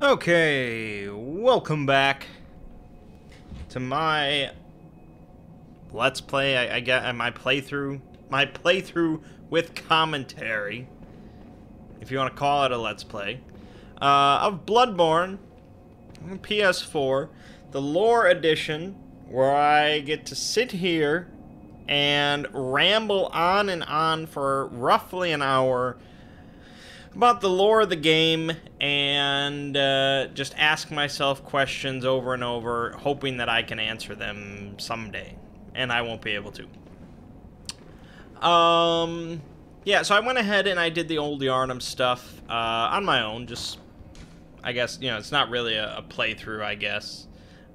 Okay, welcome back to my Let's Play. I get my playthrough with commentary, if you want to call it a Let's Play, of Bloodborne on PS4, the lore edition, where I get to sit here and ramble on and on for roughly an hour about the lore of the game and just ask myself questions over and over, hoping that I can answer them someday, and I won't be able to. Yeah, so I went ahead and I did the old Yarnum stuff on my own. Just, I guess, you know, it's not really a playthrough, I guess.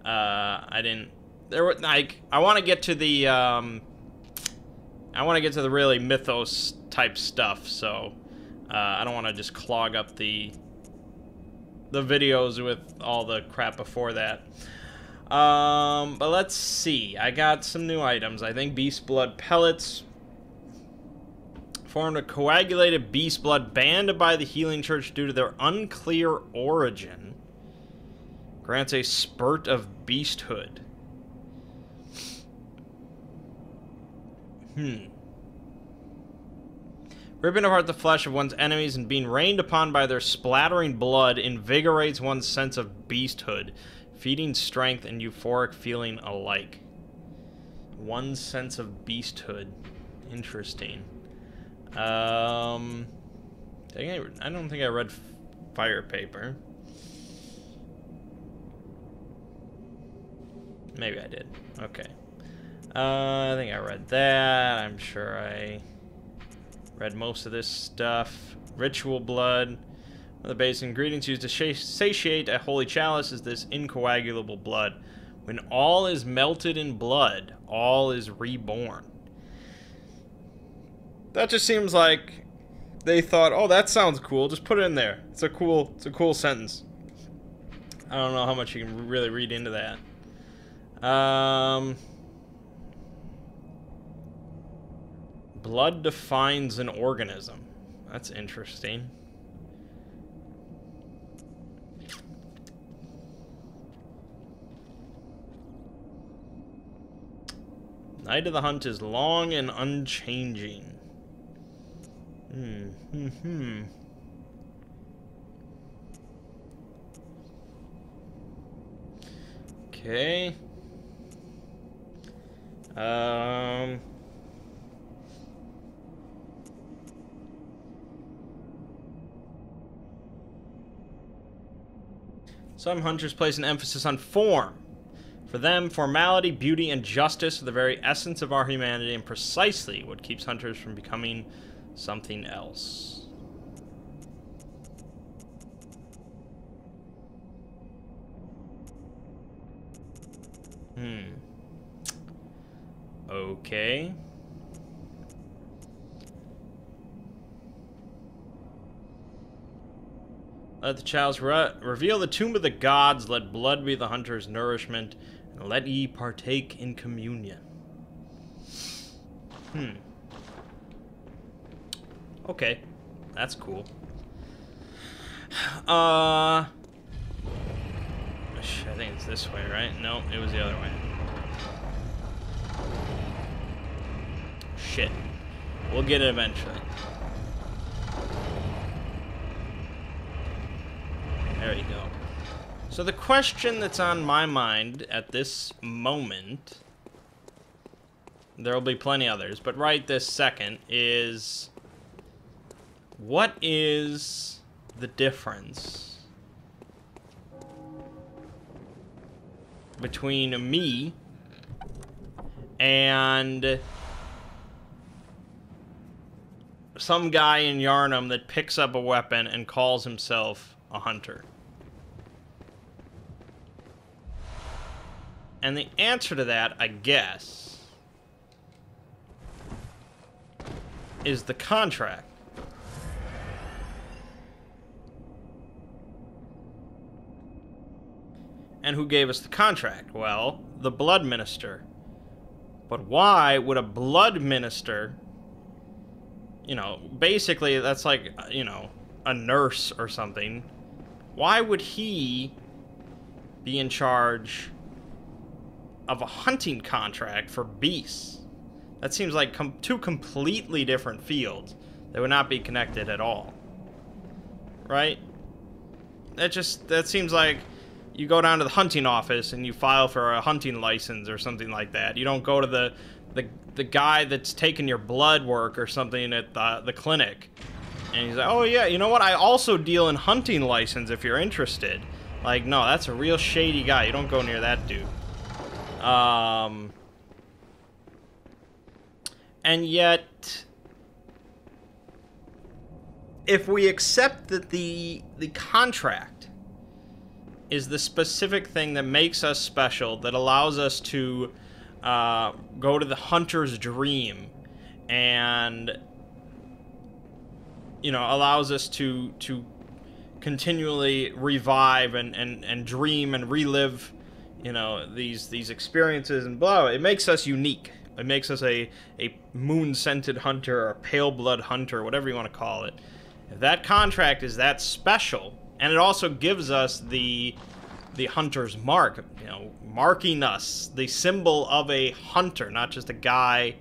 I didn't. There were like, I want to get to the really mythos type stuff, so. I don't want to just clog up the videos with all the crap before that. But let's see. I got some new items. I think beast blood pellets formed a coagulated beast blood banned by the healing church due to their unclear origin. Grants a spurt of beasthood. Ripping apart the flesh of one's enemies and being rained upon by their splattering blood invigorates one's sense of beasthood, feeding strength and euphoric feeling alike. One's sense of beasthood. Interesting. I don't think I read Fire Paper. Maybe I did. Okay. I think I read that. I'm sure I read most of this stuff. Ritual blood. One of the basic ingredients used to satiate a holy chalice is this incoagulable blood. When all is melted in blood, all is reborn. That just seems like they thought, oh, that sounds cool. Just put it in there. It's a cool sentence. I don't know how much you can really read into that. Blood defines an organism. That's interesting. Night of the hunt is long and unchanging. Okay. Some hunters place an emphasis on form. For them, formality, beauty, and justice are the very essence of our humanity and precisely what keeps hunters from becoming something else. Okay. Let the chalice reveal the tomb of the gods. Let blood be the hunter's nourishment. And let ye partake in communion. Okay. That's cool. I think it's this way, right? No, it was the other way. Shit. We'll get it eventually. There you go. So the question that's on my mind at this moment, there will be plenty others, but right this second is, what is the difference between me and some guy in Yarnum that picks up a weapon and calls himself a hunter? And the answer to that, I guess, is the contract. And who gave us the contract? Well, the blood minister. But why would a blood minister, you know, basically that's like, you know, a nurse or something. why would he be in charge of a hunting contract for beasts? That seems like two completely different fields that would not be connected at all. Right? That seems like you go down to the hunting office and you file for a hunting license or something like that. You don't go to the guy that's taking your blood work or something at the clinic. And he's like, oh yeah, you know what? I also deal in hunting license if you're interested. Like, no, that's a real shady guy. You don't go near that dude. And yet, if we accept that the contract is the specific thing that makes us special, that allows us to go to the hunter's dream, and, you know, allows us to continually revive and dream and relive, you know, these experiences and blah, it makes us unique. It makes us a moon-scented hunter, or a pale-blood hunter, whatever you want to call it. If that contract is that special, and it also gives us the hunter's mark, you know, marking us, the symbol of a hunter, not just a guy,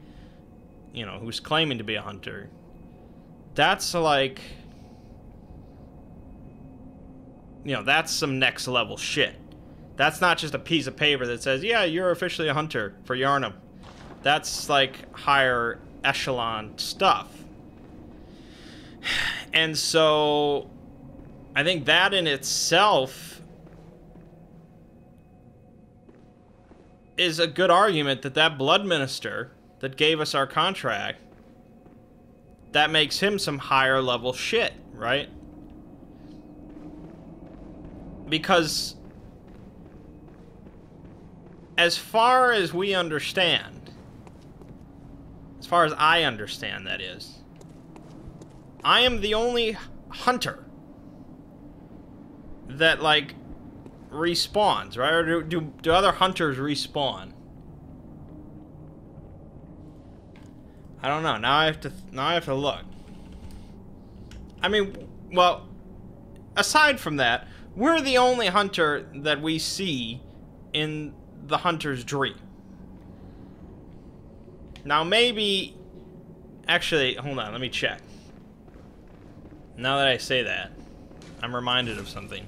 you know, who's claiming to be a hunter. That's like, you know, that's some next level shit. That's not just a piece of paper that says, yeah, you're officially a hunter for Yharnam. That's like higher echelon stuff. And so I think that in itself is a good argument that that blood minister that gave us our contract, that makes him some higher level shit, right? Because as far as we understand, as far as I understand, that is, I am the only hunter that, like, respawns, right? Or do other hunters respawn? I don't know. Now I have to look. I mean, well, aside from that, we're the only hunter that we see in the hunter's dream. Now maybe, actually, hold on, let me check. Now that I say that, I'm reminded of something.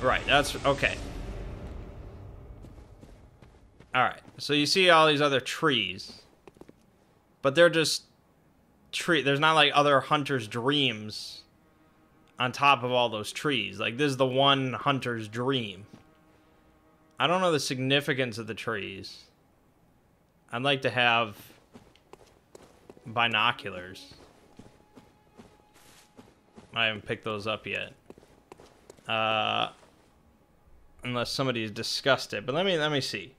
Right, that's okay. Alright, so you see all these other trees, but they're just there's not like other hunters' dreams on top of all those trees. Like, this is the one hunter's dream. I don't know the significance of the trees. I'd like to have binoculars. I haven't picked those up yet. Unless somebody's discussed it. But let me see.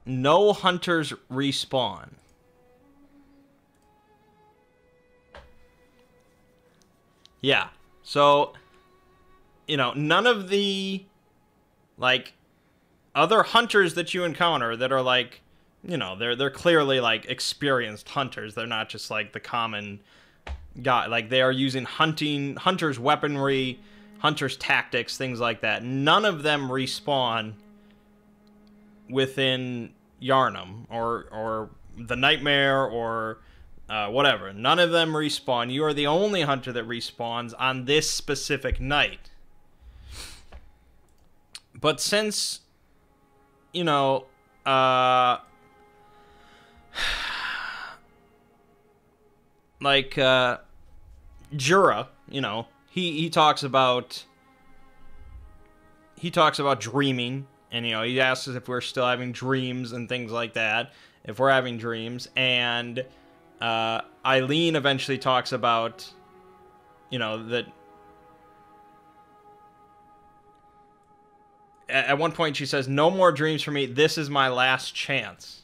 No hunters respawn. Yeah. So, you know, none of the, like, other hunters that you encounter that are, like, you know, they're clearly, like, experienced hunters. They're not just, like, the common guy. Like, they are using hunters' weaponry, hunters' tactics, things like that. None of them respawn within Yharnam or the Nightmare or whatever. None of them respawn. You are the only hunter that respawns on this specific night. But since, you know, like Jura, you know, he talks about dreaming. And, you know, he asks us if we're still having dreams and things like that. If we're having dreams. And Eileen eventually talks about, you know, that at one point she says, "No more dreams for me. This is my last chance."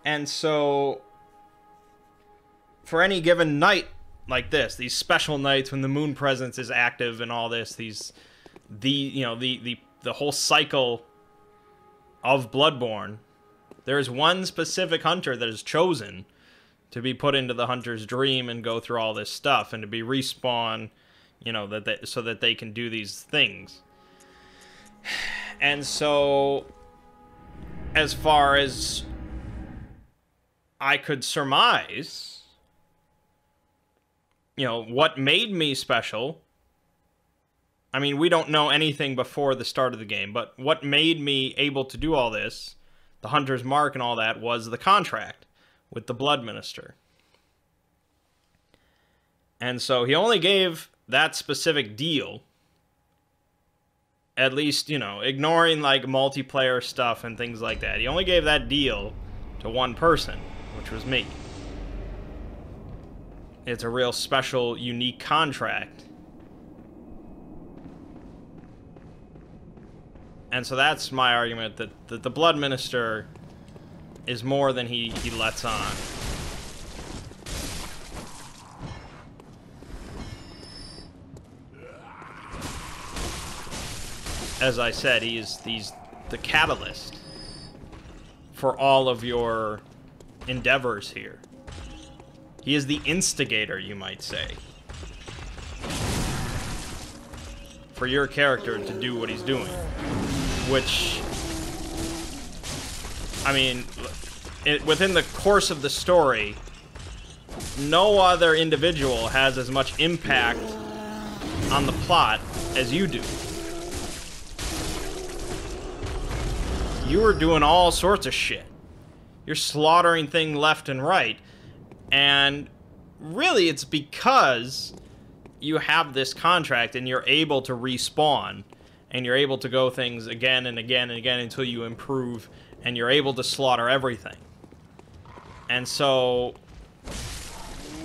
And so, for any given night like this, these special nights when the moon presence is active and all this, the whole cycle of Bloodborne, there is one specific hunter that is chosen to be put into the hunter's dream and go through all this stuff and to be respawn, so that they can do these things. And so, as far as I could surmise, what made me special, I mean, we don't know anything before the start of the game, but what made me able to do all this, the Hunter's Mark and all that, was the contract with the Blood Minister. And so he only gave that specific deal, at least, ignoring, like, multiplayer stuff and things like that. He only gave that deal to one person, which was me. It's a real special, unique contract. And so that's my argument, that the Blood Minister is more than he lets on. As I said, he's the catalyst for all of your endeavors here. He is the instigator, you might say, for your character to do what he's doing. Which, I mean, within the course of the story, no other individual has as much impact on the plot as you do. You are doing all sorts of shit. You're slaughtering things left and right. And really, it's because you have this contract and you're able to respawn. And you're able to go things again and again and again until you improve. And you're able to slaughter everything. And so,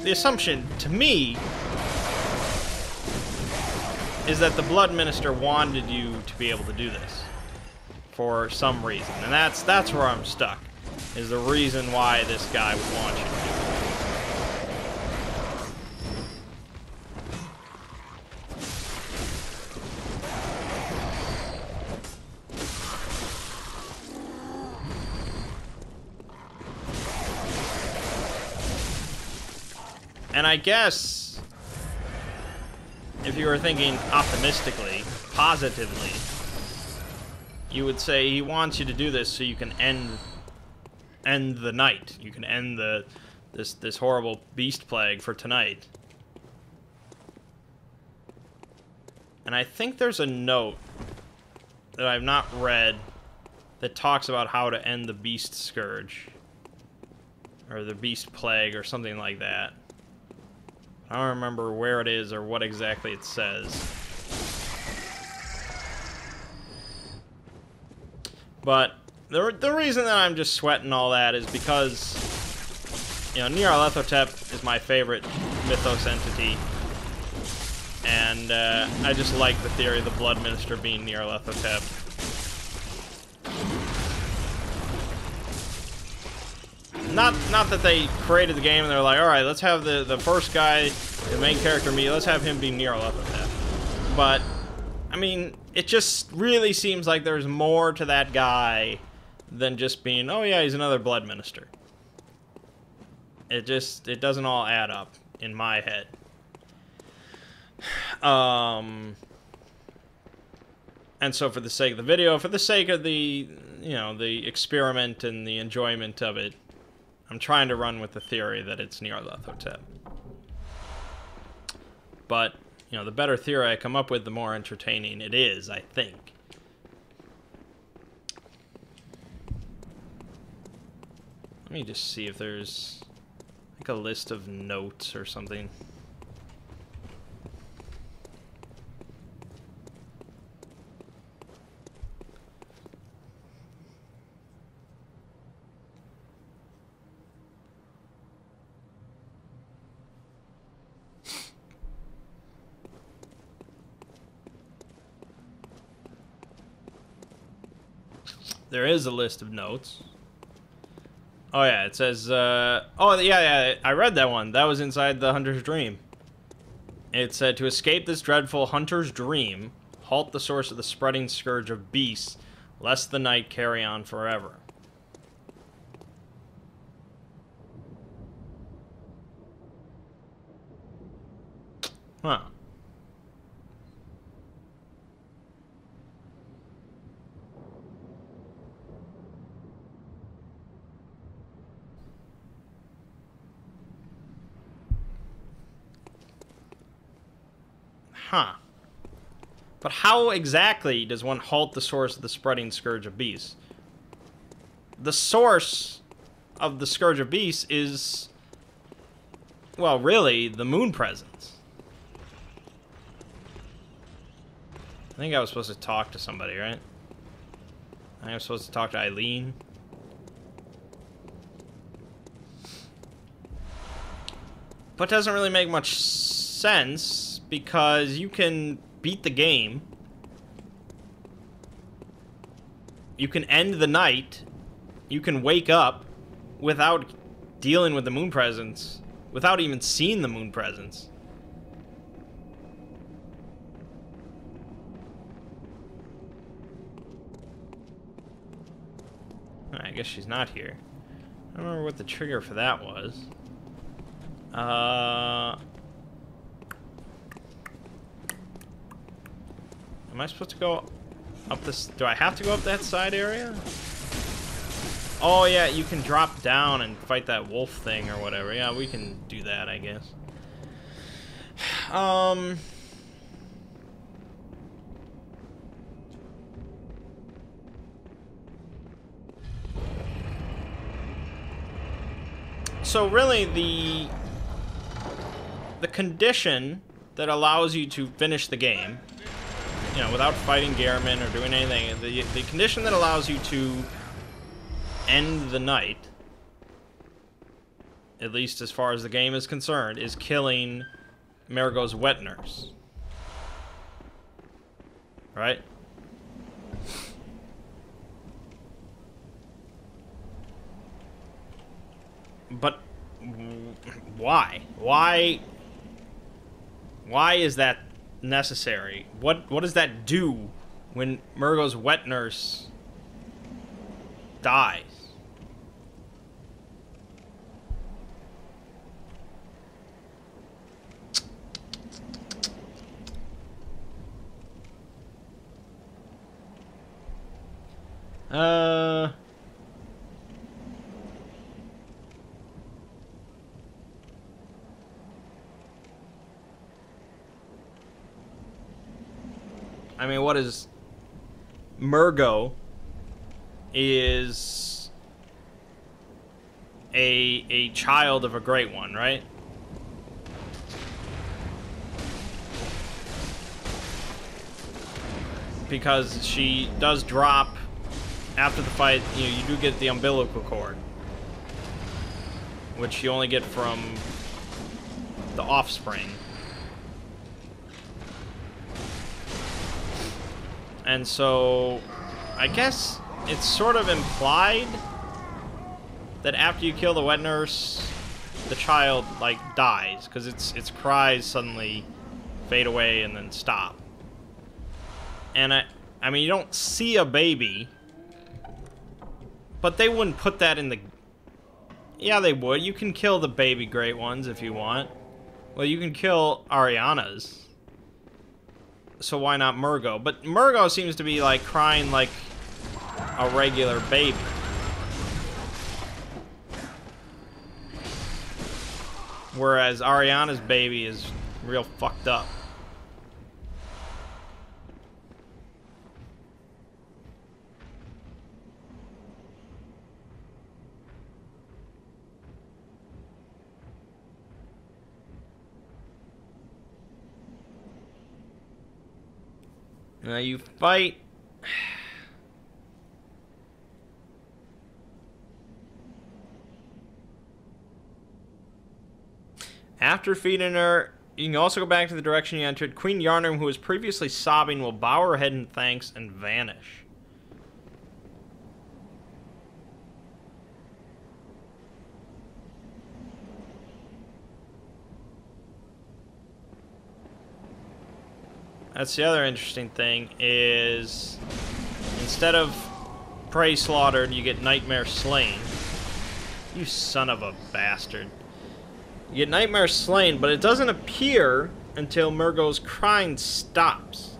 the assumption, to me, is that the Blood Minister wanted you to be able to do this. For some reason. And that's where I'm stuck. Is the reason why this guy would want you to do it. And I guess, if you were thinking optimistically, positively, you would say he wants you to do this so you can end the night. You can end this horrible beast plague for tonight. And I think there's a note that I've not read that talks about how to end the beast scourge. Or the beast plague or something like that. I don't remember where it is or what exactly it says. But the reason that I'm just sweating all that is because, Nyarlathotep is my favorite mythos entity. And I just like the theory of the Blood Minister being Nyarlathotep. Not that they created the game and they're like, alright, let's have the first guy, the main character, let's have him be Nyarlathotep. But, I mean, it just really seems like there's more to that guy than just being, oh yeah, he's another Blood Minister. It doesn't all add up in my head. And so for the sake of the video, for the sake of the, the experiment and the enjoyment of it, I'm trying to run with the theory that it's Nyarlathotep. But, the better theory I come up with, the more entertaining it is, I think. Let me just see if there's, like, a list of notes or something. There is a list of notes. Oh yeah, it says, oh yeah, I read that one. That was inside the hunter's dream. It said, to escape this dreadful hunter's dream, halt the source of the spreading scourge of beasts, lest the night carry on forever. Huh. Huh. But how exactly does one halt the source of the spreading scourge of beasts? The source of the scourge of beasts is, well, really, the moon presence. I think I was supposed to talk to somebody, right? I think I was supposed to talk to Eileen. But it doesn't really make much sense, because you can beat the game. You can end the night. You can wake up without dealing with the moon presence, without even seeing the moon presence. I guess she's not here. I don't remember what the trigger for that was. Am I supposed to go up this? Do I have to go up that side area? Oh yeah, you can drop down and fight that wolf thing or whatever. Yeah, we can do that, I guess. So really, the condition that allows you to finish the game, you know, without fighting Gehrman or doing anything, the condition that allows you to end the night, at least as far as the game is concerned, is killing Marigo's wet nurse. Right? But why? Why is that necessary? What does that do when Marigo's wet nurse dies? I mean, what is... Murgo is a child of a great one, right? Because she does drop after the fight. You know, you do get the umbilical cord, which you only get from the offspring. And so, I guess it's sort of implied that after you kill the wet nurse, the child, like, dies, because its cries suddenly fade away and then stop. And I mean, you don't see a baby, but they wouldn't put that in the... Yeah, they would. You can kill the baby great ones if you want. Well, you can kill Ariana's. So why not Murgo? But Murgo seems to be, like, crying like a regular baby. Whereas Ariana's baby is real fucked up. Now you fight... After feeding her, you can also go back to the direction you entered. Queen Yarnum, who was previously sobbing, will bow her head in thanks and vanish. That's the other interesting thing, is instead of prey slaughtered, you get nightmare slain. You son of a bastard. You get nightmare slain, but it doesn't appear until Murgo's crying stops.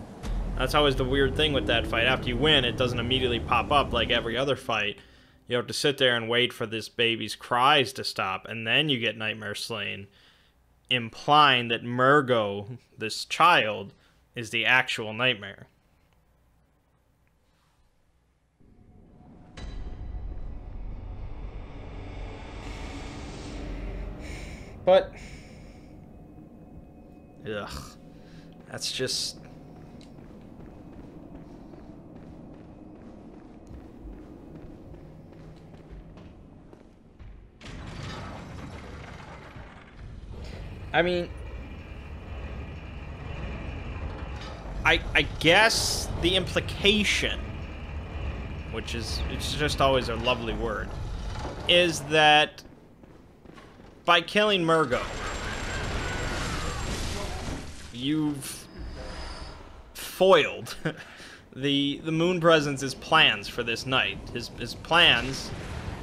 That's always the weird thing with that fight. After you win, it doesn't immediately pop up like every other fight. You have to sit there and wait for this baby's cries to stop, and then you get nightmare slain, implying that Murgo, this child, is the actual nightmare. But, ugh, that's just... I mean, I guess the implication, which is, it's just always a lovely word, is that by killing Murgo, you've foiled the Moon Presence's plans for this night. His plans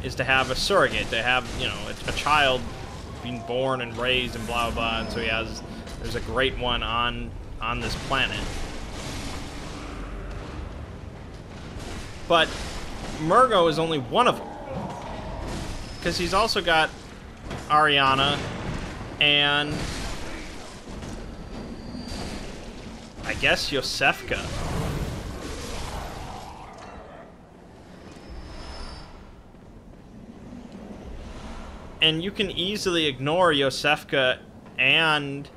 is to have a surrogate, to have, you know, a child being born and raised and blah blah, and so there's a great one on this planet. But Murgo is only one of them, because he's also got Ariana and I guess Yosefka. And you can easily ignore Yosefka and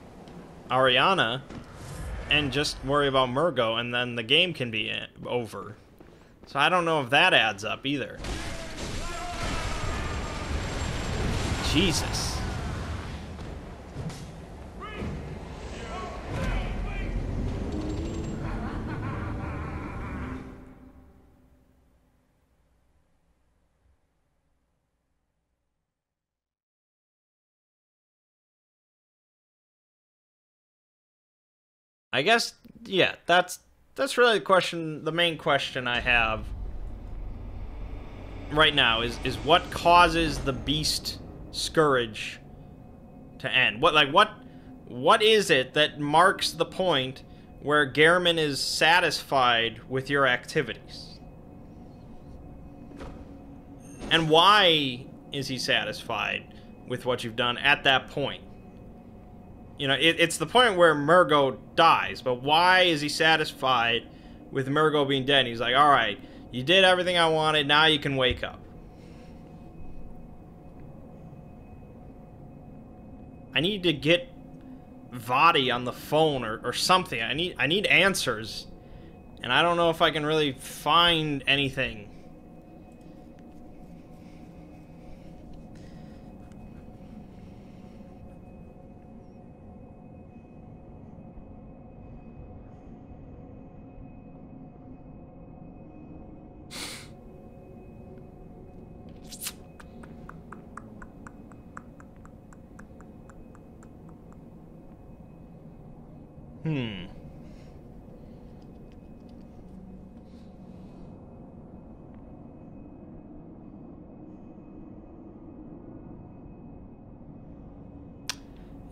Ariana and just worry about Murgo, and then the game can be over. So I don't know if that adds up either. Jesus. I guess, yeah, that's really the question, the main question I have right now is what causes the beast scourge to end? What is it that marks the point where Gehrman is satisfied with your activities? And why is he satisfied with what you've done at that point? You know, it's the point where Murgo dies, but why is he satisfied with Murgo being dead? He's like, alright, you did everything I wanted, now you can wake up. I need to get Vadi on the phone or something. I need answers. And I don't know if I can really find anything.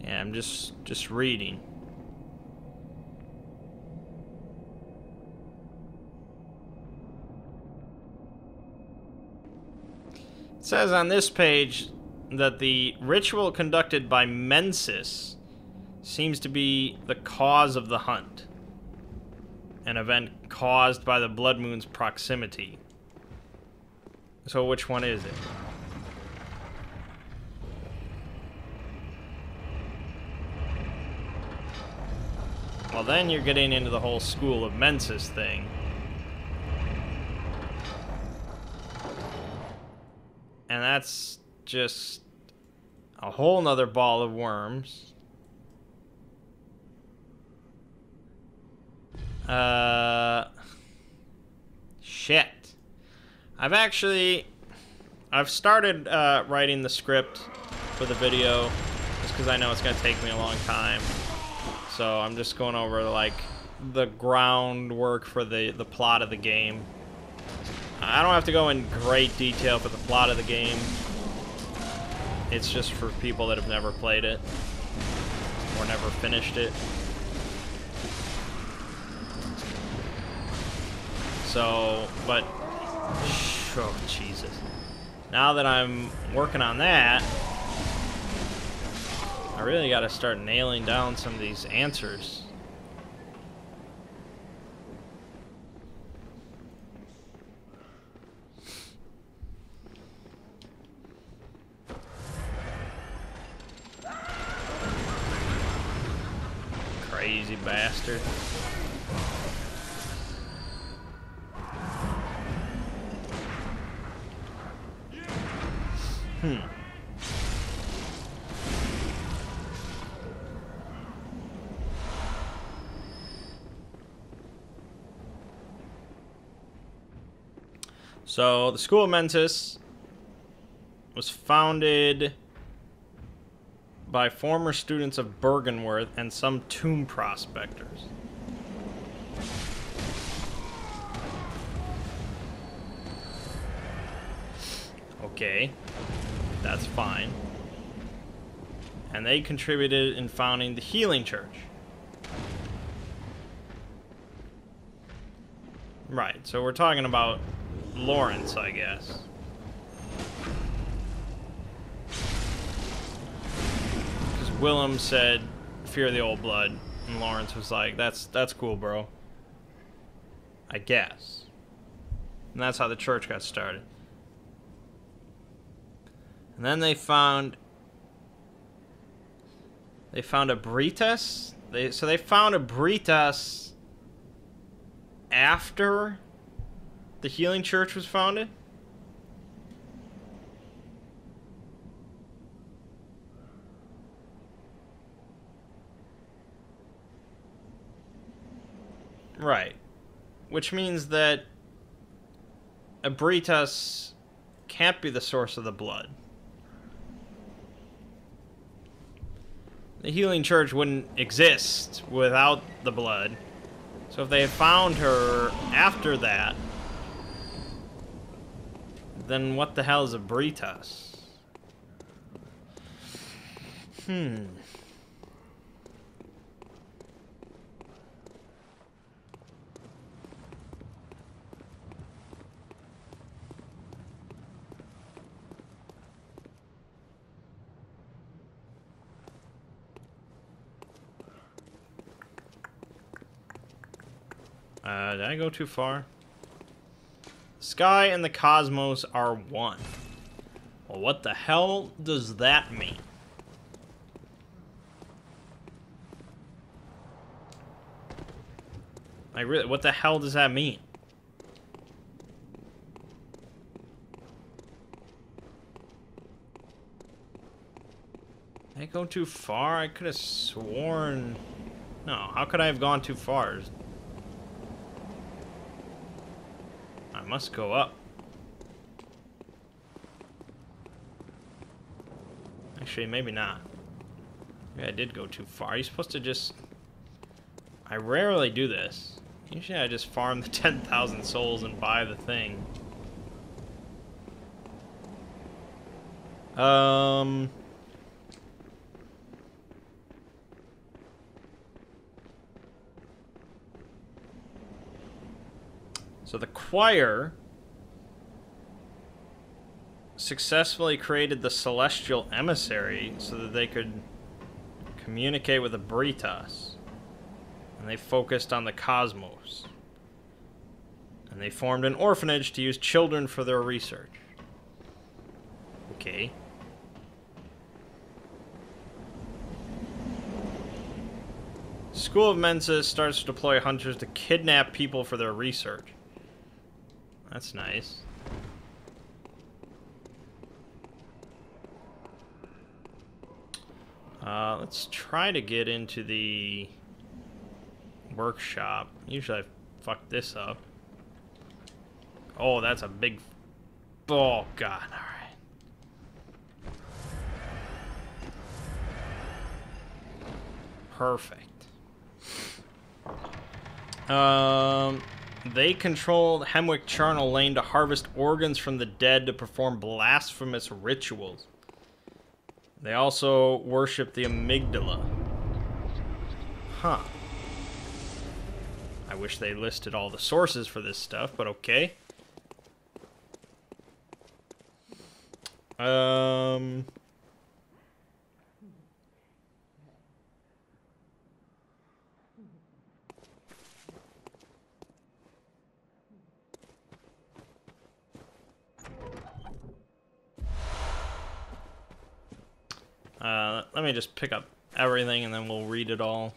Yeah, I'm just reading. It says on this page that the ritual conducted by Mensis seems to be the cause of the hunt. An event caused by the blood moon's proximity. So which one is it? Well, then you're getting into the whole school of Mensis thing. And that's just a whole nother ball of worms. Shit. I've started writing the script for the video just because I know it's gonna take me a long time. So I'm just going over like the groundwork for the plot of the game. I don't have to go in great detail for the plot of the game. It's just for people that have never played it or never finished it. So, but, oh, Jesus. Now that I'm working on that, I really got to start nailing down some of these answers. Crazy bastard. So, the School of Mentis was founded by former students of Bergenworth and some tomb prospectors. Okay, that's fine. And they contributed in founding the Healing Church. Right, so we're talking about Lawrence, I guess. Because Willem said, "Fear the old blood," and Lawrence was like, "That's cool, bro." I guess. And that's how the church got started. And then they found a Britas. So they found a Britas after the Healing Church was founded? Right. Which means that Abritas can't be the source of the blood. The Healing Church wouldn't exist without the blood. So if they had found her after that, then what the hell is Abritas? Did I go too far? The sky and the cosmos are one. Well, what the hell does that mean? Like, really, what the hell does that mean? Did I go too far? I could have sworn... No, how could I have gone too far? I must go up. Actually, maybe not. Maybe I did go too far. You're supposed to just... I rarely do this. Usually I just farm the 10,000 souls and buy the thing. So the choir successfully created the celestial emissary so that they could communicate with the Britas. And they focused on the cosmos. And they formed an orphanage to use children for their research. Okay. School of Mensa starts to deploy hunters to kidnap people for their research. That's nice. Let's try to get into the workshop. Usually I fuck this up. Oh, that's a big... Oh, God. Alright. Perfect. They controlled Hemwick Charnel Lane to harvest organs from the dead to perform blasphemous rituals. They also worship the amygdala. Huh. I wish they listed all the sources for this stuff, but okay. Let me just pick up everything and then we'll read it all.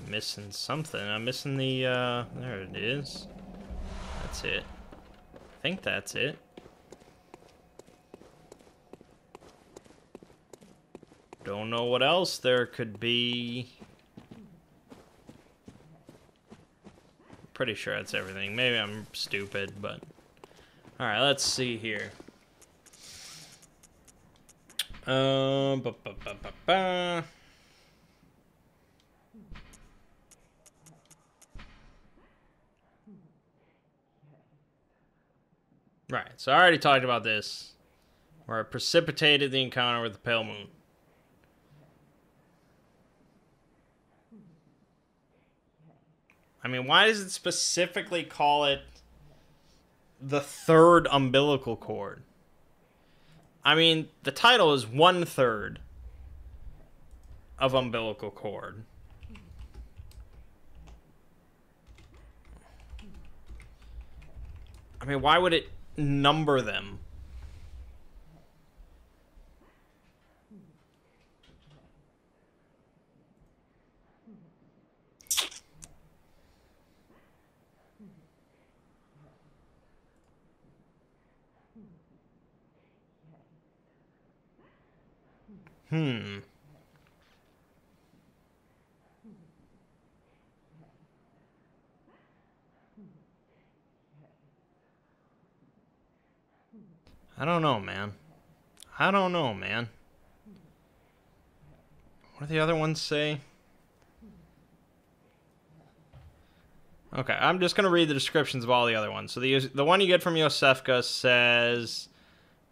Missing something. I'm missing the, there it is. That's it. I think that's it. Don't know what else there could be. Pretty sure that's everything. Maybe I'm stupid, but... Alright, let's see here. Right, so I already talked about this. Where it precipitated the encounter with the Pale Moon. I mean, why does it specifically call it the third umbilical cord? I mean, the title is 1/3 of umbilical cord. I mean, why would it number them? I don't know, man. I don't know, man. What do the other ones say? Okay, I'm just going to read the descriptions of all the other ones. So the one you get from Yosefka says...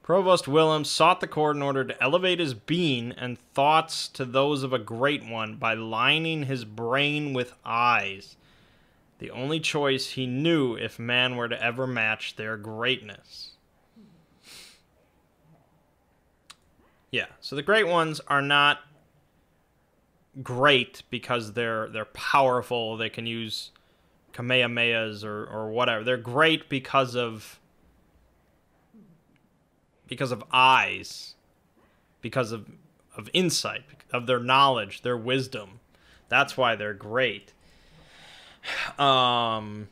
Provost Willem sought the cord in order to elevate his being and thoughts to those of a great one by lining his brain with eyes. The only choice he knew if man were to ever match their greatness. Yeah, so the great ones are not great because they're powerful. They can use Kamehamehas or whatever. They're great because of eyes, because of insight, of their knowledge, their wisdom. That's why they're great. You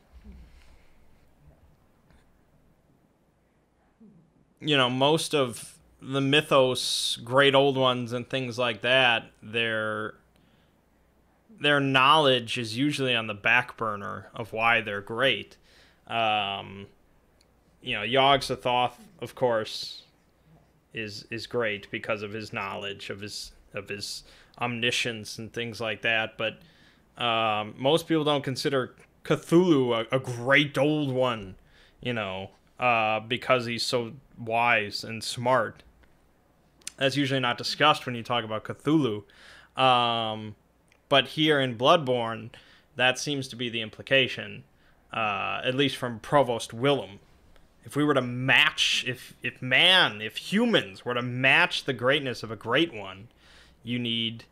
know, most of the mythos, great old ones and things like that, their knowledge is usually on the back burner of why they're great. You know, Yog-Sothoth, of course, is great because of his knowledge, of his omniscience and things like that. But most people don't consider Cthulhu a great old one, you know, because he's so wise and smart. That's usually not discussed when you talk about Cthulhu. But here in Bloodborne, that seems to be the implication, at least from Provost Willem. If we were to match, if humans were to match the greatness of a great one, you need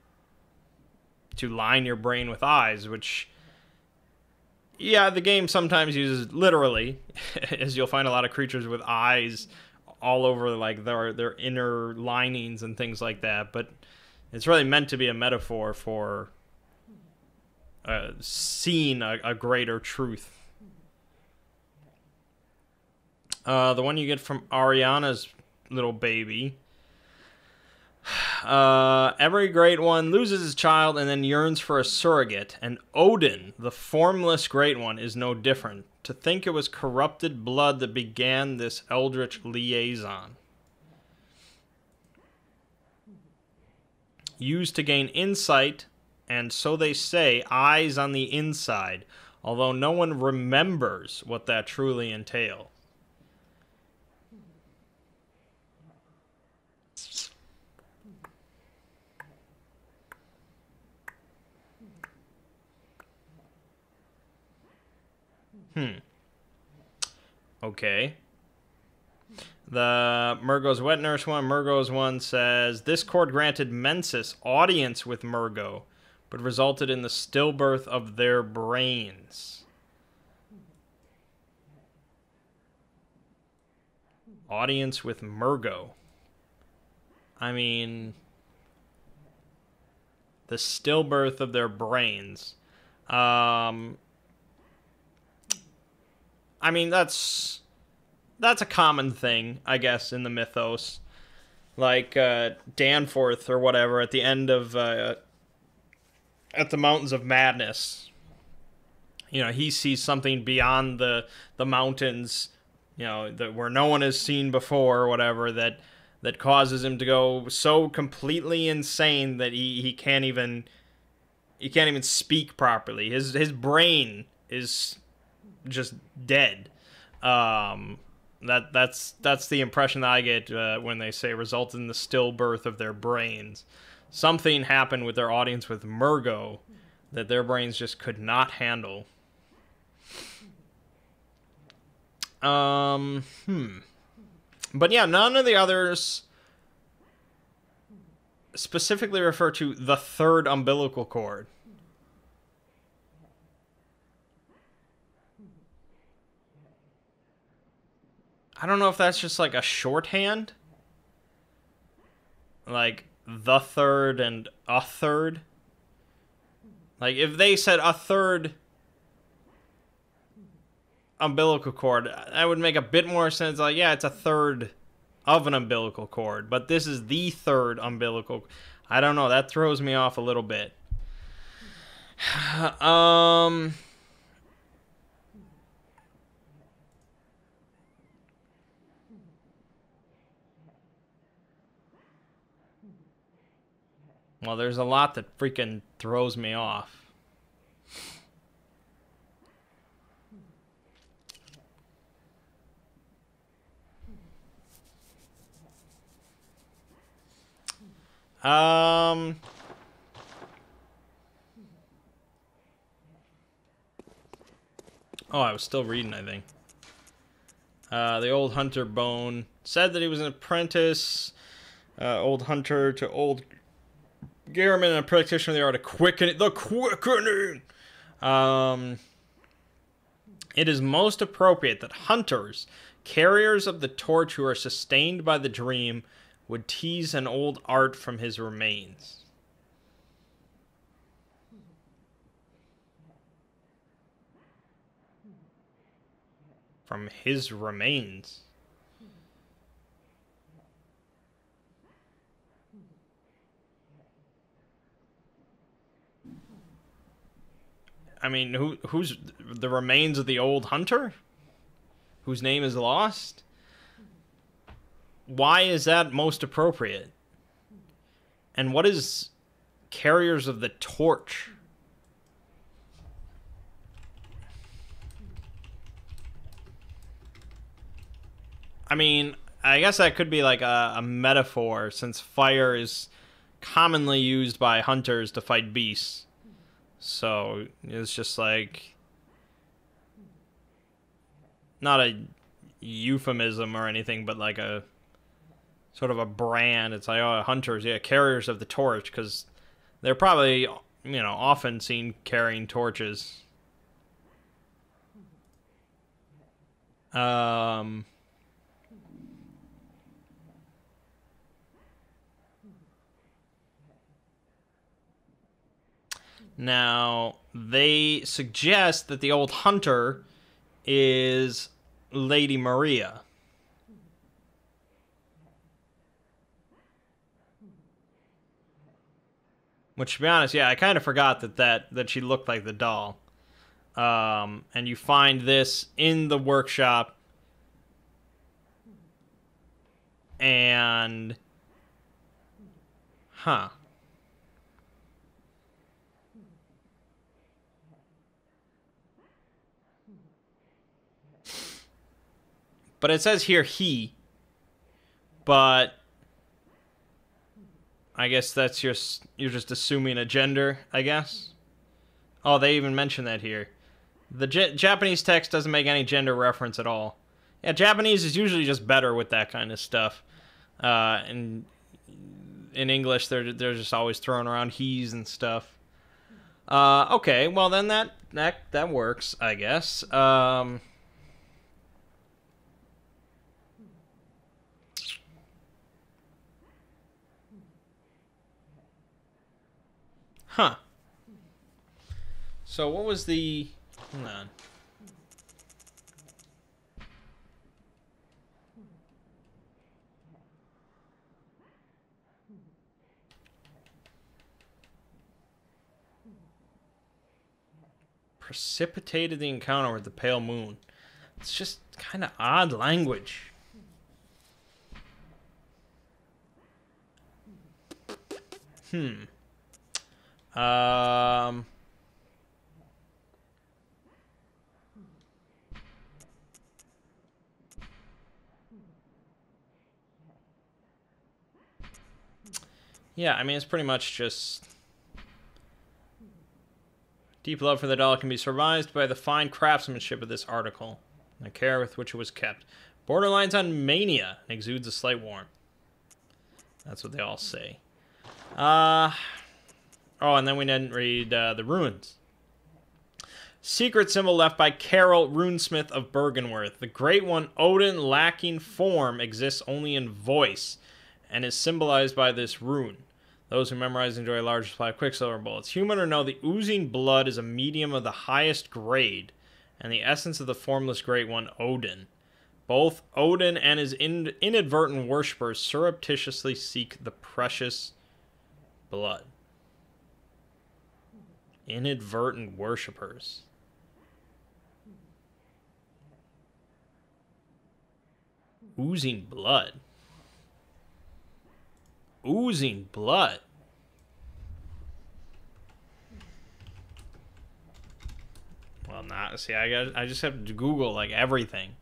to line your brain with eyes, which, yeah, the game sometimes uses literally, as you'll find a lot of creatures with eyes all over, like, their inner linings and things like that, but it's really meant to be a metaphor for seeing a greater truth. The one you get from Ariana's little baby. Every great one loses his child and then yearns for a surrogate, and Odin, the formless great one, is no different. To think it was corrupted blood that began this eldritch liaison. Used to gain insight, and so they say, eyes on the inside, although no one remembers what that truly entails. Okay. The Murgo's Wet Nurse one, Murgo's one says, this court granted Mensis audience with Murgo, but resulted in the stillbirth of their brains. Audience with Murgo. I mean, the stillbirth of their brains. I mean, that's a common thing, I guess, in the mythos. Like, Danforth or whatever, at the end of, at the Mountains of Madness. You know, he sees something beyond the mountains, you know, where no one has seen before or whatever, that causes him to go so completely insane that he can't even speak properly. His brain is just dead. That's the impression that I get when they say result in the stillbirth of their brains. Something happened with their audience with Murgo that their brains just could not handle. But yeah, none of the others specifically refer to the third umbilical cord. I don't know if that's just like a shorthand. Like, the third and a third. Like, if they said a third umbilical cord, that would make a bit more sense. Like, yeah, it's a third of an umbilical cord, but this is the third umbilical. I don't know. That throws me off a little bit. Well, there's a lot that freaking throws me off. Oh, I was still reading, I think. The old hunter Bone said that he was an apprentice, old hunter to old Garriman, and a practitioner of the art of quickening. The quickening! It is most appropriate that hunters, carriers of the torch who are sustained by the dream, would tease an old art from his remains. From his remains. I mean, who's the remains of the old hunter? Whose name is lost? Why is that most appropriate? And what is carriers of the torch? I mean, I guess that could be like a metaphor, since fire is commonly used by hunters to fight beasts. So it's just like, not a euphemism or anything, but like a sort of a brand. It's like, oh, hunters, yeah, carriers of the torch, because they're probably, you know, often seen carrying torches. Now, they suggest that the old hunter is Lady Maria. Which, to be honest, yeah, I kind of forgot that she looked like the doll. And you find this in the workshop. And... Huh. But it says here he. But... I guess that's you're just assuming a gender, I guess. Oh, they even mention that here. The Japanese text doesn't make any gender reference at all. Yeah, Japanese is usually just better with that kind of stuff. And in English, they're just always throwing around he's and stuff. Okay, well then that works, I guess. Huh. So what was the... Hold on. Precipitated the encounter with the pale moon. It's just kind of odd language. Yeah, I mean, it's pretty much just... Deep love for the doll can be surmised by the fine craftsmanship of this article, and the care with which it was kept. Borderlines on mania, and exudes a slight warmth. That's what they all say. Oh, and then we didn't read the runes. Secret symbol left by Carol, runesmith of Bergenworth. The Great One, Odin, lacking form, exists only in voice, and is symbolized by this rune. Those who memorize enjoy a large supply of quicksilver bullets. Human or no, the oozing blood is a medium of the highest grade, and the essence of the formless Great One, Odin. Both Odin and his inadvertent worshippers surreptitiously seek the precious blood. Inadvertent worshippers. Oozing blood. Oozing blood. Well, not see. I just have to Google like everything.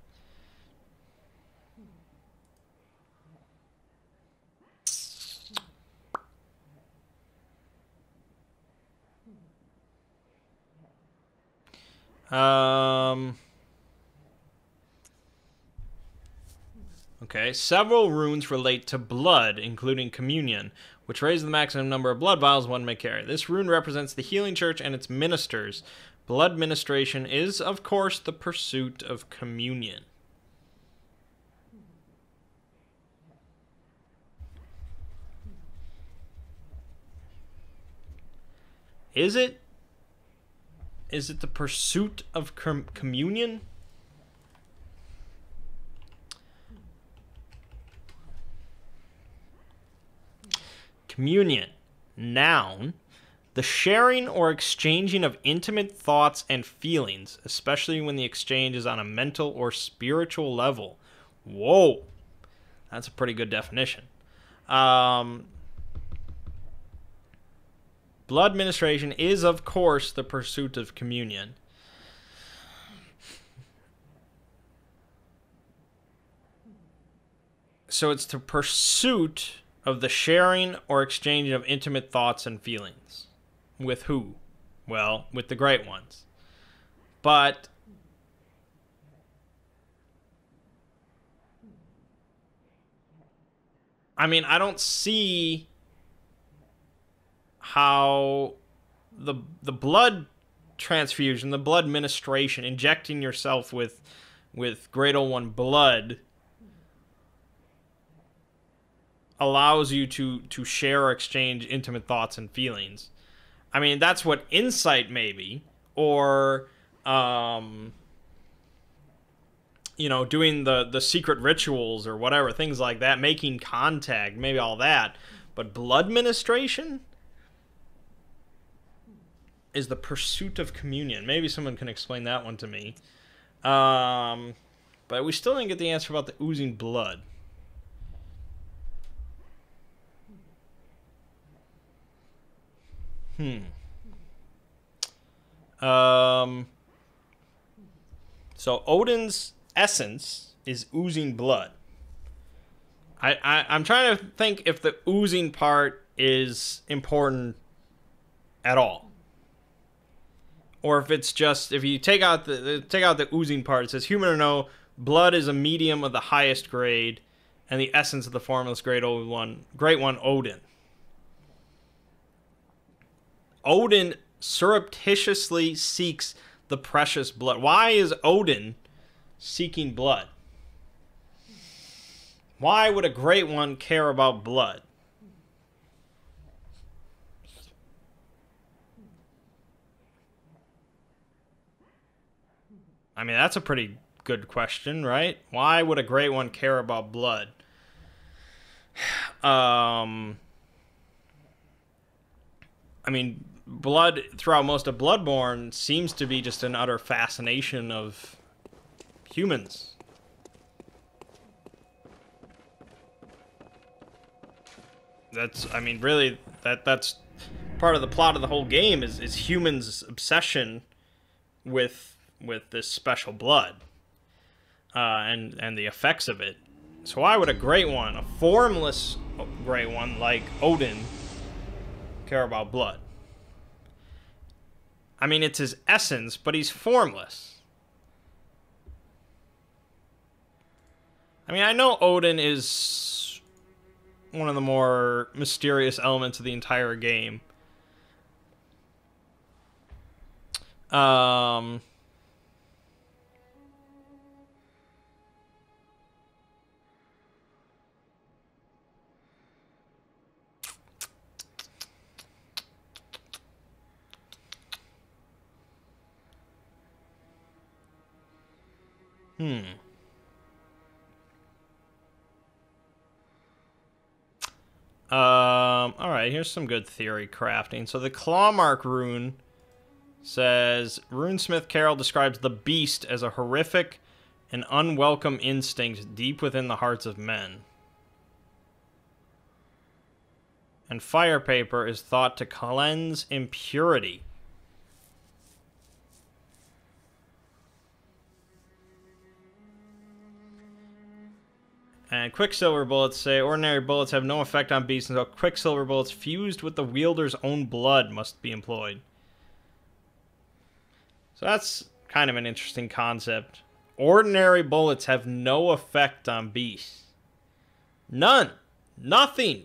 Okay, several runes relate to blood, including communion, which raise the maximum number of blood vials one may carry. This rune represents the healing church and its ministers. Blood ministration is, of course, the pursuit of communion. Is it? Is it the pursuit of communion? Communion. Noun. The sharing or exchanging of intimate thoughts and feelings, especially when the exchange is on a mental or spiritual level. Whoa. That's a pretty good definition. Blood ministration is, of course, the pursuit of communion. So it's the pursuit of the sharing or exchanging of intimate thoughts and feelings. With who? Well, with the Great Ones. But I mean, I don't see how the blood transfusion, the blood ministration, injecting yourself with Great Old One blood allows you to share or exchange intimate thoughts and feelings. I mean, that's what insight maybe, or you know, doing the secret rituals or whatever, things like that, making contact, maybe all that. But blood ministration? is the pursuit of communion. Maybe someone can explain that one to me. But we still didn't get the answer about the oozing blood. So Odin's essence is oozing blood. I'm trying to think if the oozing part is important at all. Or if it's just, if you take out the oozing part, it says human or no, blood is a medium of the highest grade, and the essence of the formless great one, Odin. Odin surreptitiously seeks the precious blood. Why is Odin seeking blood? Why would a great one care about blood? I mean, that's a pretty good question, right? Why would a great one care about blood? I mean, blood throughout most of Bloodborne seems to be just an utter fascination of humans. That's, I mean, really, that's part of the plot of the whole game is humans' obsession with this special blood, and the effects of it. So why would a great one, a formless great one like Odin, care about blood? I mean, it's his essence, but he's formless. I mean, I know Odin is one of the more mysterious elements of the entire game. Alright, here's some good theory crafting. So the Clawmark rune says, Runesmith Carol describes the beast as a horrific and unwelcome instinct deep within the hearts of men. And Fire Paper is thought to cleanse impurity. And Quicksilver bullets say, ordinary bullets have no effect on beasts until Quicksilver bullets fused with the wielder's own blood must be employed. So that's kind of an interesting concept. Ordinary bullets have no effect on beasts. None. Nothing.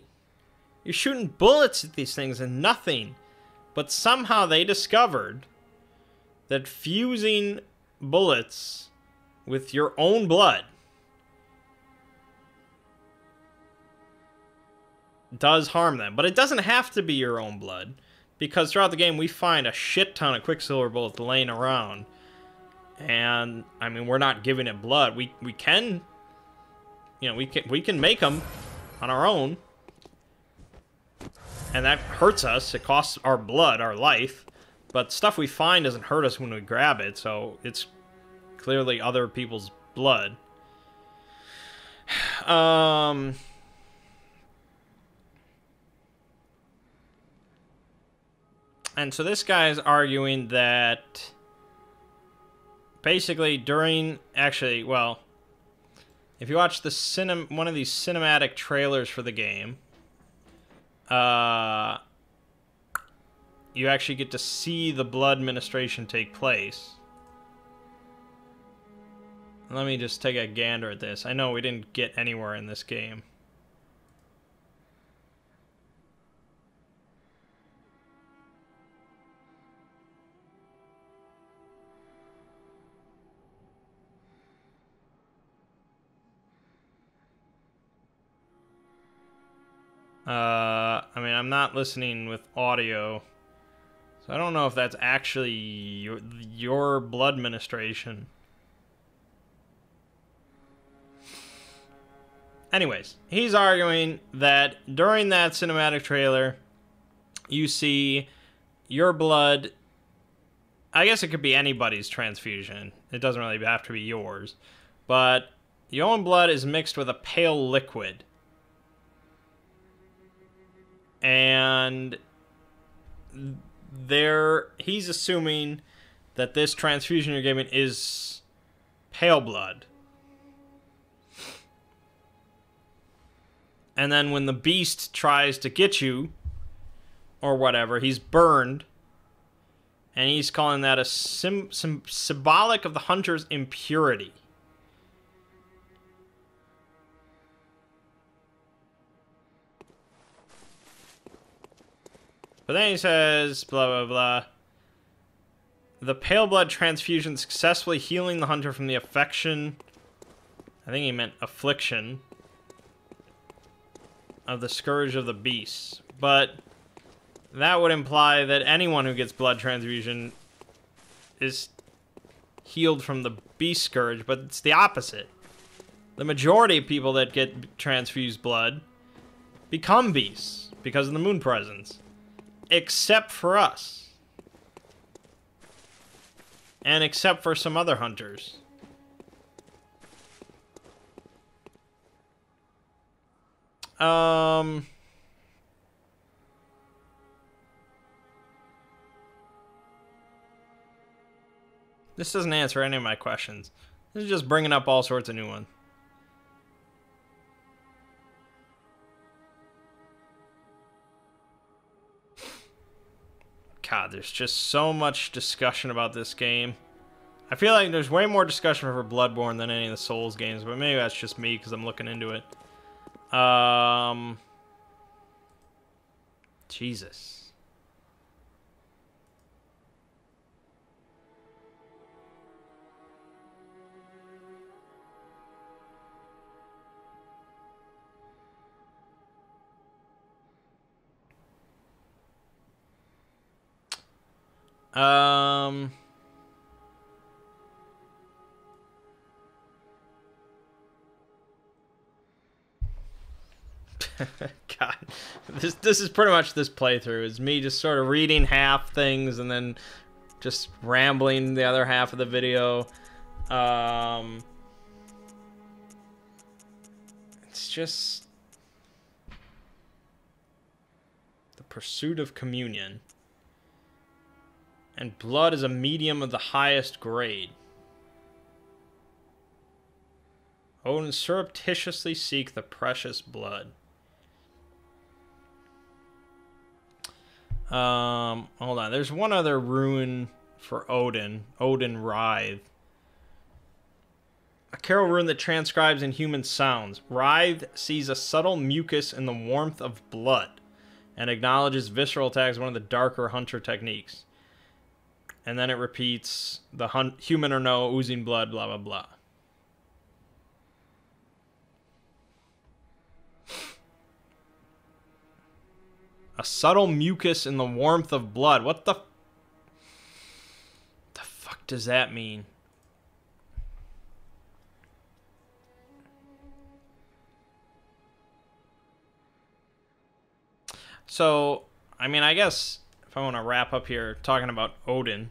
You're shooting bullets at these things and nothing. But somehow they discovered that fusing bullets with your own blood does harm them. But it doesn't have to be your own blood, because throughout the game we find a shit ton of Quicksilver bullets laying around, and I mean, we're not giving it blood. We can, you know, we can make them on our own, and that hurts us. It costs our blood, our life, but stuff we find doesn't hurt us when we grab it, so it's clearly other people's blood. And so this guy is arguing that basically during, actually, well, if you watch the one of these cinematic trailers for the game, you actually get to see the blood ministration take place. Let me just take a gander at this. I know we didn't get anywhere in this game. I mean, I'm not listening with audio, so I don't know if that's actually your blood ministration. Anyways, he's arguing that during that cinematic trailer, you see your blood I guess it could be anybody's transfusion. It doesn't really have to be yours. But your own blood is mixed with a pale liquid. And he's assuming that this transfusion you're giving is pale blood. And then when the beast tries to get you, or whatever, he's burned. And he's calling that a symbolic of the hunter's impurity. But then he says, blah, blah, blah. The pale blood transfusion successfully healing the hunter from the affection. I think he meant affliction. Of the scourge of the beast. But that would imply that anyone who gets blood transfusion is healed from the beast scourge, but it's the opposite. The majority of people that get transfused blood become beasts because of the moon presence. Except for us. And except for some other hunters. This doesn't answer any of my questions. This is just bringing up all sorts of new ones. God, there's just so much discussion about this game. I feel like there's way more discussion for Bloodborne than any of the Souls games, but maybe that's just me because I'm looking into it. Jesus. God, this is pretty much this playthrough. Is me just sort of reading half things and then just rambling the other half of the video. It's just the pursuit of communion. And blood is a medium of the highest grade. Odin surreptitiously seek the precious blood. Hold on. There's one other rune for Odin. Odin Writhe. A carol rune that transcribes inhuman sounds. Writhe sees a subtle mucus in the warmth of blood and acknowledges visceral attack as one of the darker hunter techniques. And then it repeats the human or no, oozing blood, blah, blah, blah. A subtle mucus in the warmth of blood. What the fuck does that mean? So, I mean, I guess if I want to wrap up here talking about Odin.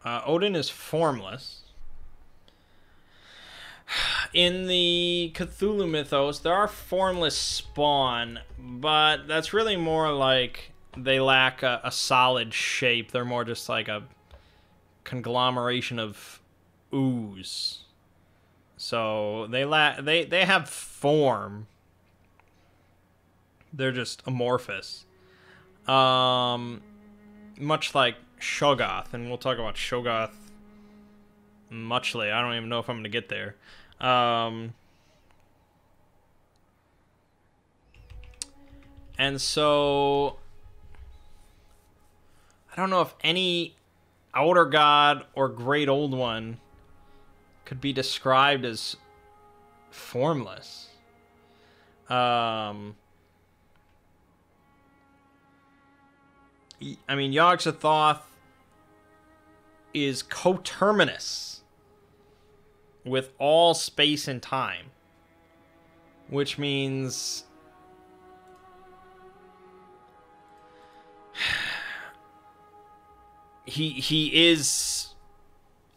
Odin is formless. In the Cthulhu mythos, there are formless spawn, but that's really more like they lack a solid shape. They're more just like a conglomeration of ooze. So they have form. They're just amorphous. Much like Shoggoth, and we'll talk about Shoggoth much later. I don't even know if I'm going to get there. And so I don't know if any outer god or great old one could be described as formless. I mean, Yog-Sothoth is coterminous with all space and time. Which means he is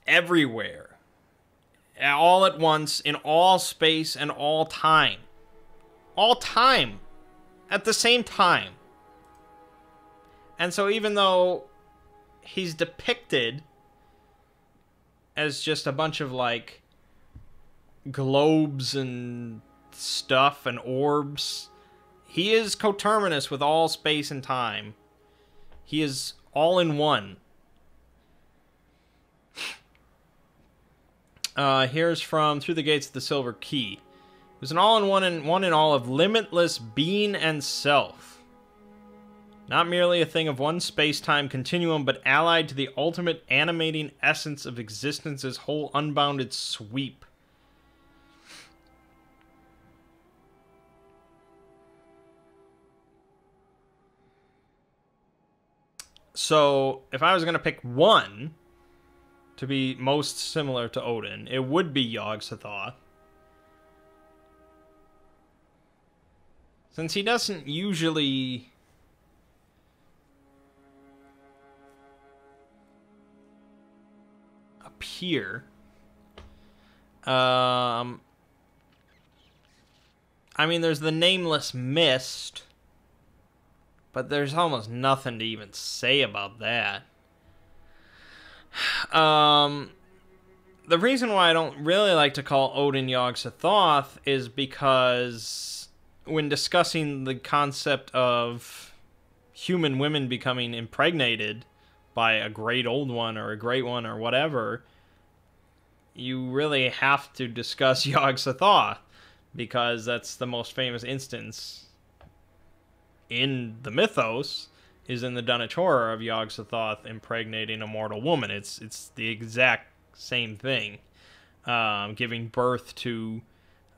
everywhere, all at once, in all space and all time. All time. At the same time. And so even though he's depicted as just a bunch of, like, globes and stuff and orbs, he is coterminous with all space and time. He is all in one. Here's from Through the Gates of the Silver Key. It was an all-in-one and one in all of limitless being and self. Not merely a thing of one space-time continuum, but allied to the ultimate animating essence of existence's whole unbounded sweep. So, if I was going to pick one to be most similar to Odin, it would be Yog-Sothoth. Since he doesn't usually appear, I mean, there's the nameless mist, but there's almost nothing to even say about that. The reason why I don't really like to call Odin Yog-Sothoth is because when discussing the concept of human women becoming impregnated by a great old one or a great one or whatever, you really have to discuss Yog-Sothoth, because that's the most famous instance in the mythos, is in the Dunwich Horror, of Yog-Sothoth impregnating a mortal woman. It's the exact same thing, giving birth to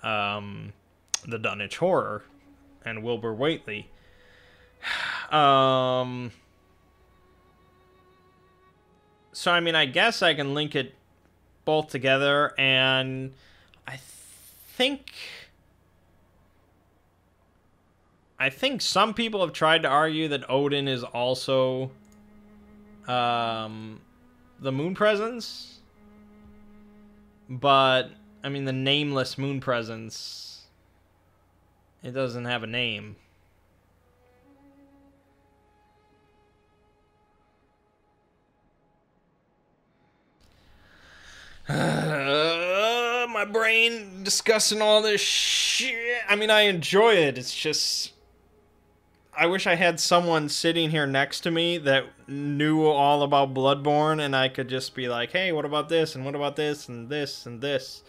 the Dunwich Horror and Wilbur Whateley. So, I mean, I guess I can link it both together, and I think some people have tried to argue that Odin is also the moon presence. But, I mean, the nameless moon presence, it doesn't have a name. My brain discussing all this shit. I mean, I enjoy it. It's just, I wish I had someone sitting here next to me that knew all about Bloodborne, and I could just be like, hey, what about this, and what about this, and this, and this.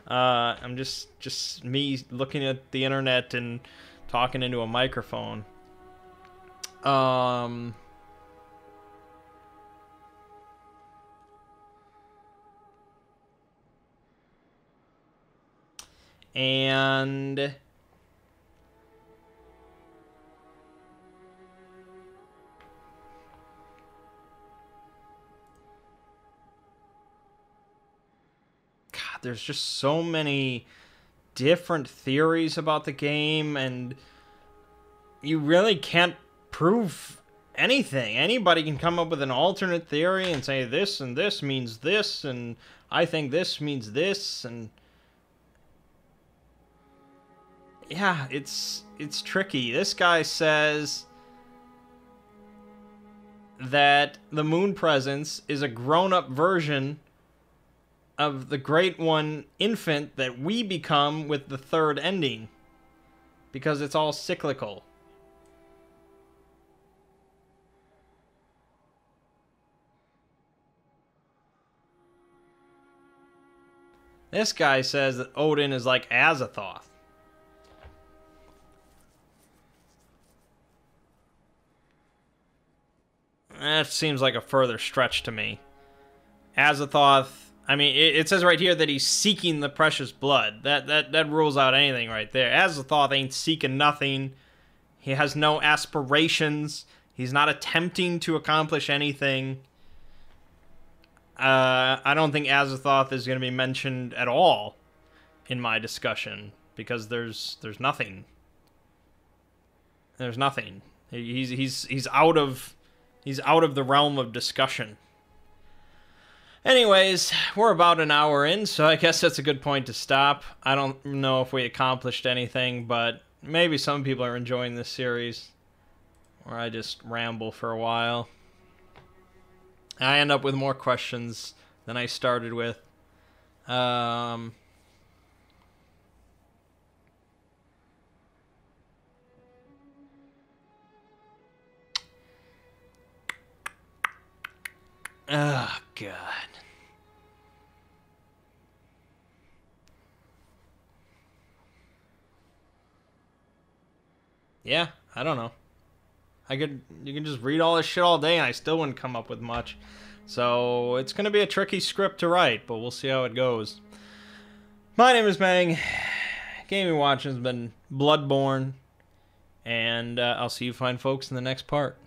I'm just me looking at the internet and talking into a microphone. And there's just so many different theories about the game, and you really can't prove anything. Anybody can come up with an alternate theory and say this and this means this, and I think this means this, and yeah, it's tricky. This guy says that the moon presence is a grown-up version of the Great One infant that we become with the third ending, because it's all cyclical. This guy says that Odin is like Azathoth. That seems like a further stretch to me. Azathoth, I mean, it says right here that he's seeking the precious blood. That rules out anything right there. Azathoth ain't seeking nothing. He has no aspirations. He's not attempting to accomplish anything. I don't think Azathoth is going to be mentioned at all in my discussion because there's nothing. There's nothing. He's out of the realm of discussion. Anyways, we're about an hour in, so I guess that's a good point to stop. I don't know if we accomplished anything, but maybe some people are enjoying this series, or I just ramble for a while. I end up with more questions than I started with. Oh, God. Yeah, I don't know. You can just read all this shit all day and I still wouldn't come up with much. So, it's going to be a tricky script to write, but we'll see how it goes. My name is Mangg. Gaming watching has been Bloodborne. And I'll see you fine folks in the next part.